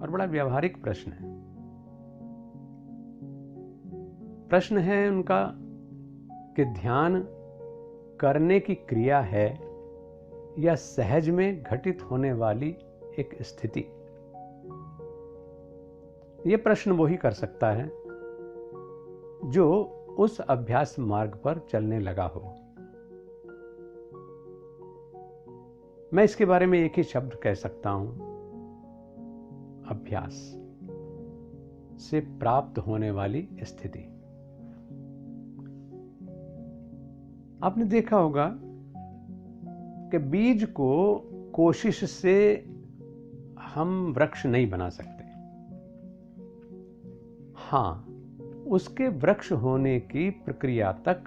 और बड़ा व्यावहारिक प्रश्न है। प्रश्न है उनका कि ध्यान करने की क्रिया है या सहज में घटित होने वाली एक स्थिति। यह प्रश्न वो ही कर सकता है जो उस अभ्यास मार्ग पर चलने लगा हो। मैं इसके बारे में एक ही शब्द कह सकता हूं, अभ्यास से प्राप्त होने वाली स्थिति। आपने देखा होगा कि बीज को कोशिश से हम वृक्ष नहीं बना सकते। हां, उसके वृक्ष होने की प्रक्रिया तक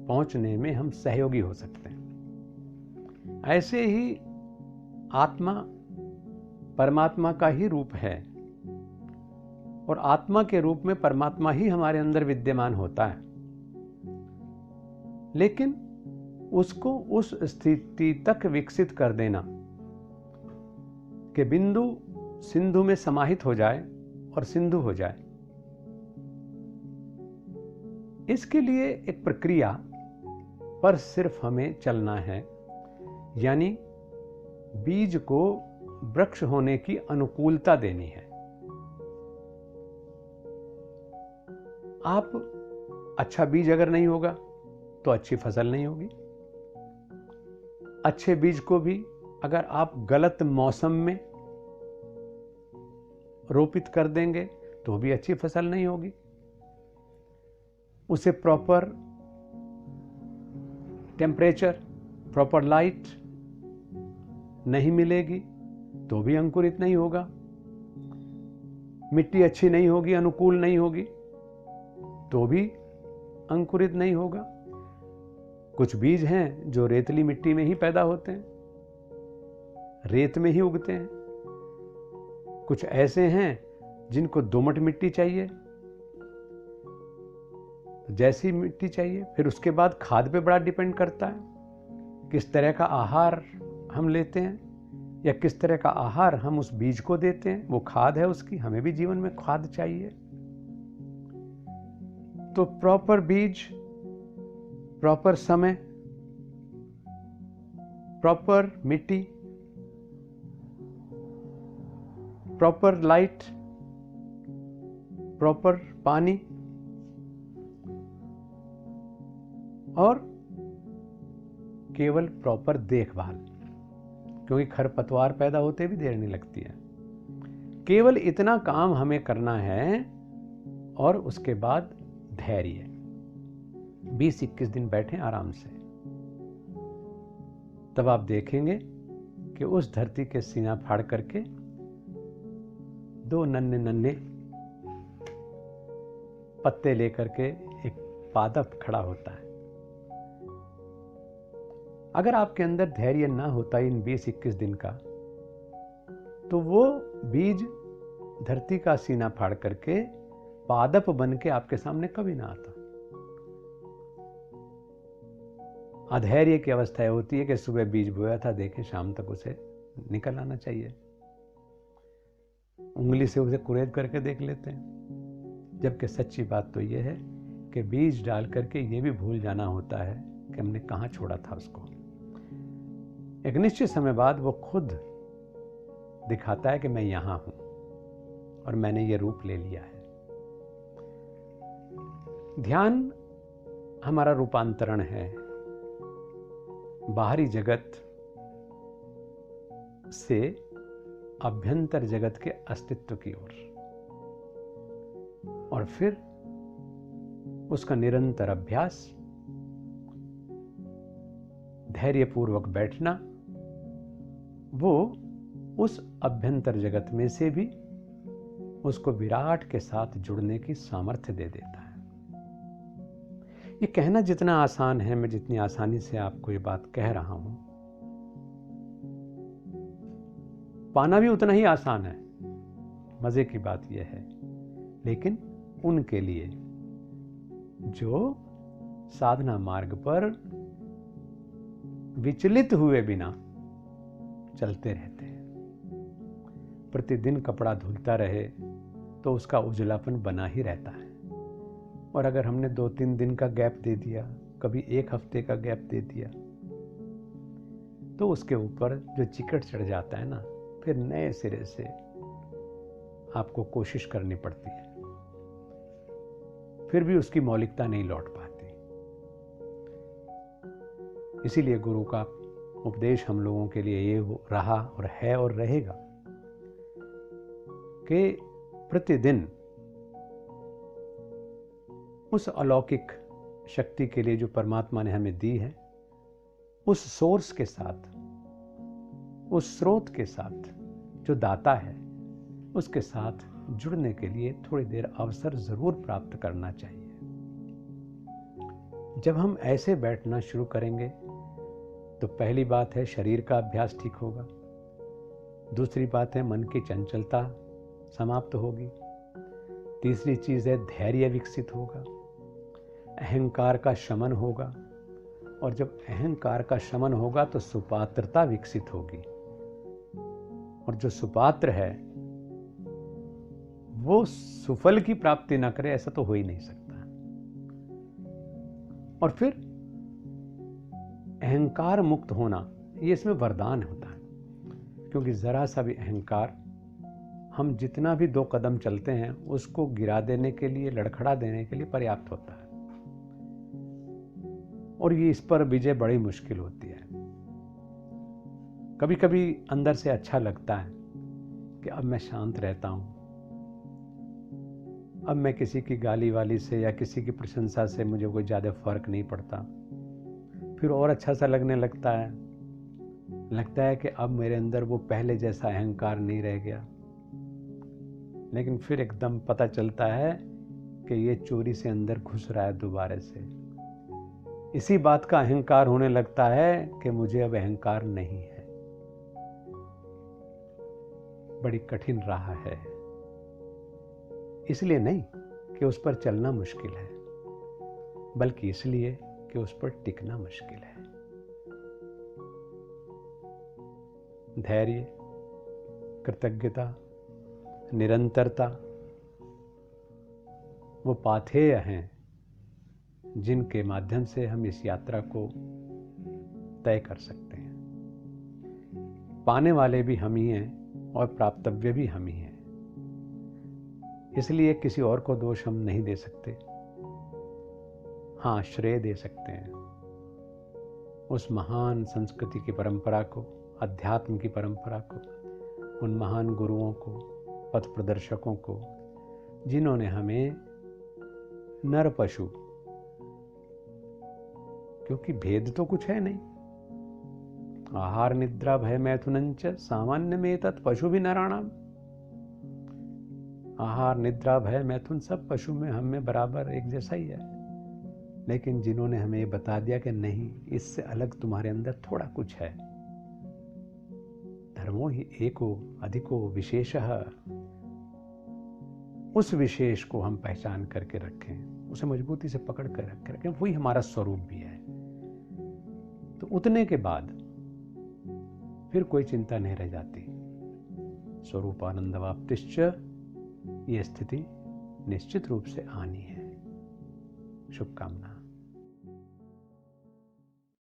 पहुंचने में हम सहयोगी हो सकते हैं। ऐसे ही आत्मा परमात्मा का ही रूप है और आत्मा के रूप में परमात्मा ही हमारे अंदर विद्यमान होता है, लेकिन उसको उस स्थिति तक विकसित कर देना कि बिंदु सिंधु में समाहित हो जाए और सिंधु हो जाए, इसके लिए एक प्रक्रिया पर सिर्फ हमें चलना है। यानी बीज को वृक्ष होने की अनुकूलता देनी है। आप अच्छा बीज अगर नहीं होगा तो अच्छी फसल नहीं होगी। अच्छे बीज को भी अगर आप गलत मौसम में रोपित कर देंगे तो भी अच्छी फसल नहीं होगी। उसे प्रॉपर टेम्परेचर, प्रॉपर लाइट नहीं मिलेगी तो भी अंकुरित नहीं होगा। मिट्टी अच्छी नहीं होगी, अनुकूल नहीं होगी तो भी अंकुरित नहीं होगा। कुछ बीज हैं जो रेतली मिट्टी में ही पैदा होते हैं, रेत में ही उगते हैं। कुछ ऐसे हैं जिनको दोमट मिट्टी चाहिए, जैसी मिट्टी चाहिए। फिर उसके बाद खाद पे बड़ा डिपेंड करता है, किस तरह का आहार हम लेते हैं या किस तरह का आहार हम उस बीज को देते हैं, वो खाद है उसकी। हमें भी जीवन में खाद चाहिए। तो प्रॉपर बीज, प्रॉपर समय, प्रॉपर मिट्टी, प्रॉपर लाइट, प्रॉपर पानी और केवल प्रॉपर देखभाल, क्योंकि खरपतवार पैदा होते भी देर नहीं लगती है। केवल इतना काम हमें करना है और उसके बाद धैर्य। 20-21 दिन बैठें आराम से, तब आप देखेंगे कि उस धरती के सीना फाड़ करके 2 नन्हे नन्हे पत्ते लेकर के एक पादप खड़ा होता है। अगर आपके अंदर धैर्य ना होता इन 20-21 दिन का, तो वो बीज धरती का सीना फाड़ करके पादप बन के आपके सामने कभी ना आता। अधैर्य की अवस्था होती है कि सुबह बीज बोया था, देखें शाम तक उसे निकल आना चाहिए। उंगली से उसे कुरेद करके देख लेते हैं। जबकि सच्ची बात तो यह है कि बीज डाल करके ये भी भूल जाना होता है कि हमने कहाँ छोड़ा था उसको। एक निश्चित समय बाद वो खुद दिखाता है कि मैं यहां हूं और मैंने ये रूप ले लिया है। ध्यान हमारा रूपांतरण है बाहरी जगत से अभ्यंतर जगत के अस्तित्व की ओर, और फिर उसका निरंतर अभ्यास, धैर्यपूर्वक बैठना, वो उस अभ्यंतर जगत में से भी उसको विराट के साथ जुड़ने की सामर्थ्य दे देता है। ये कहना जितना आसान है, मैं जितनी आसानी से आपको ये बात कह रहा हूं, पाना भी उतना ही आसान है। मजे की बात यह है, लेकिन उनके लिए जो साधना मार्ग पर विचलित हुए बिना चलते रहते हैं। प्रतिदिन कपड़ा धुलता रहे तो उसका उजलापन बना ही रहता है। और अगर हमने 2-3 दिन का गैप दे दिया, कभी 1 हफ्ते का गैप दे दिया, तो उसके ऊपर जो चिकट चढ़ जाता है ना, फिर नए सिरे से आपको कोशिश करनी पड़ती है, फिर भी उसकी मौलिकता नहीं लौट पाती। इसीलिए गुरु का उपदेश हम लोगों के लिए ये रहा और है और रहेगा कि प्रतिदिन उस अलौकिक शक्ति के लिए जो परमात्मा ने हमें दी है, उस सोर्स के साथ, उस स्रोत के साथ, जो दाता है, उसके साथ जुड़ने के लिए थोड़ी देर अवसर जरूर प्राप्त करना चाहिए। जब हम ऐसे बैठना शुरू करेंगे तो पहली बात है शरीर का अभ्यास ठीक होगा, दूसरी बात है मन की चंचलता समाप्त होगी, तीसरी चीज है धैर्य विकसित होगा, अहंकार का शमन होगा, और जब अहंकार का शमन होगा तो सुपात्रता विकसित होगी, और जो सुपात्र है वो सुफल की प्राप्ति ना करे ऐसा तो हो ही नहीं सकता। और फिर अहंकार मुक्त होना, ये इसमें वरदान होता है, क्योंकि जरा सा भी अहंकार हम जितना भी 2 कदम चलते हैं उसको गिरा देने के लिए, लड़खड़ा देने के लिए पर्याप्त होता है। और ये इस पर विजय बड़ी मुश्किल होती है। कभी कभी अंदर से अच्छा लगता है कि अब मैं शांत रहता हूं, अब मैं किसी की गाली वाली से या किसी की प्रशंसा से मुझे कोई ज़्यादा फर्क नहीं पड़ता। फिर और अच्छा सा लगने लगता है कि अब मेरे अंदर वो पहले जैसा अहंकार नहीं रह गया। लेकिन फिर एकदम पता चलता है कि ये चोरी से अंदर घुस रहा है दोबारा से। इसी बात का अहंकार होने लगता है कि मुझे अब अहंकार नहीं है। बड़ी कठिन राह है, इसलिए नहीं कि उस पर चलना मुश्किल है, बल्कि इसलिए कि उस पर टिकना मुश्किल है। धैर्य, कृतज्ञता, निरंतरता वो पाथेय हैं जिनके माध्यम से हम इस यात्रा को तय कर सकते हैं। पाने वाले भी हम ही हैं और प्राप्तव्य भी हम ही हैं, इसलिए किसी और को दोष हम नहीं दे सकते। हाँ, श्रेय दे सकते हैं उस महान संस्कृति की परंपरा को, अध्यात्म की परंपरा को, उन महान गुरुओं को, पथ प्रदर्शकों को, जिन्होंने हमें नर पशु, क्योंकि भेद तो कुछ है नहीं, आहार निद्रा भय मैथुनंच सामान्य में तत् पशु भी नराणाम। आहार निद्रा भय मैथुन सब पशु में हम में बराबर एक जैसा ही है। लेकिन जिन्होंने हमें ये बता दिया कि नहीं, इससे अलग तुम्हारे अंदर थोड़ा कुछ है, धर्मो ही एको अधिको विशेषः, उस विशेष को हम पहचान करके रखें, उसे मजबूती से पकड़ कर रखें, वही हमारा स्वरूप भी है। तो उतने के बाद फिर कोई चिंता नहीं रह जाती। स्वरूपानंदवाप्तिश्च, ये स्थिति निश्चित रूप से आनी है। शुभकामना।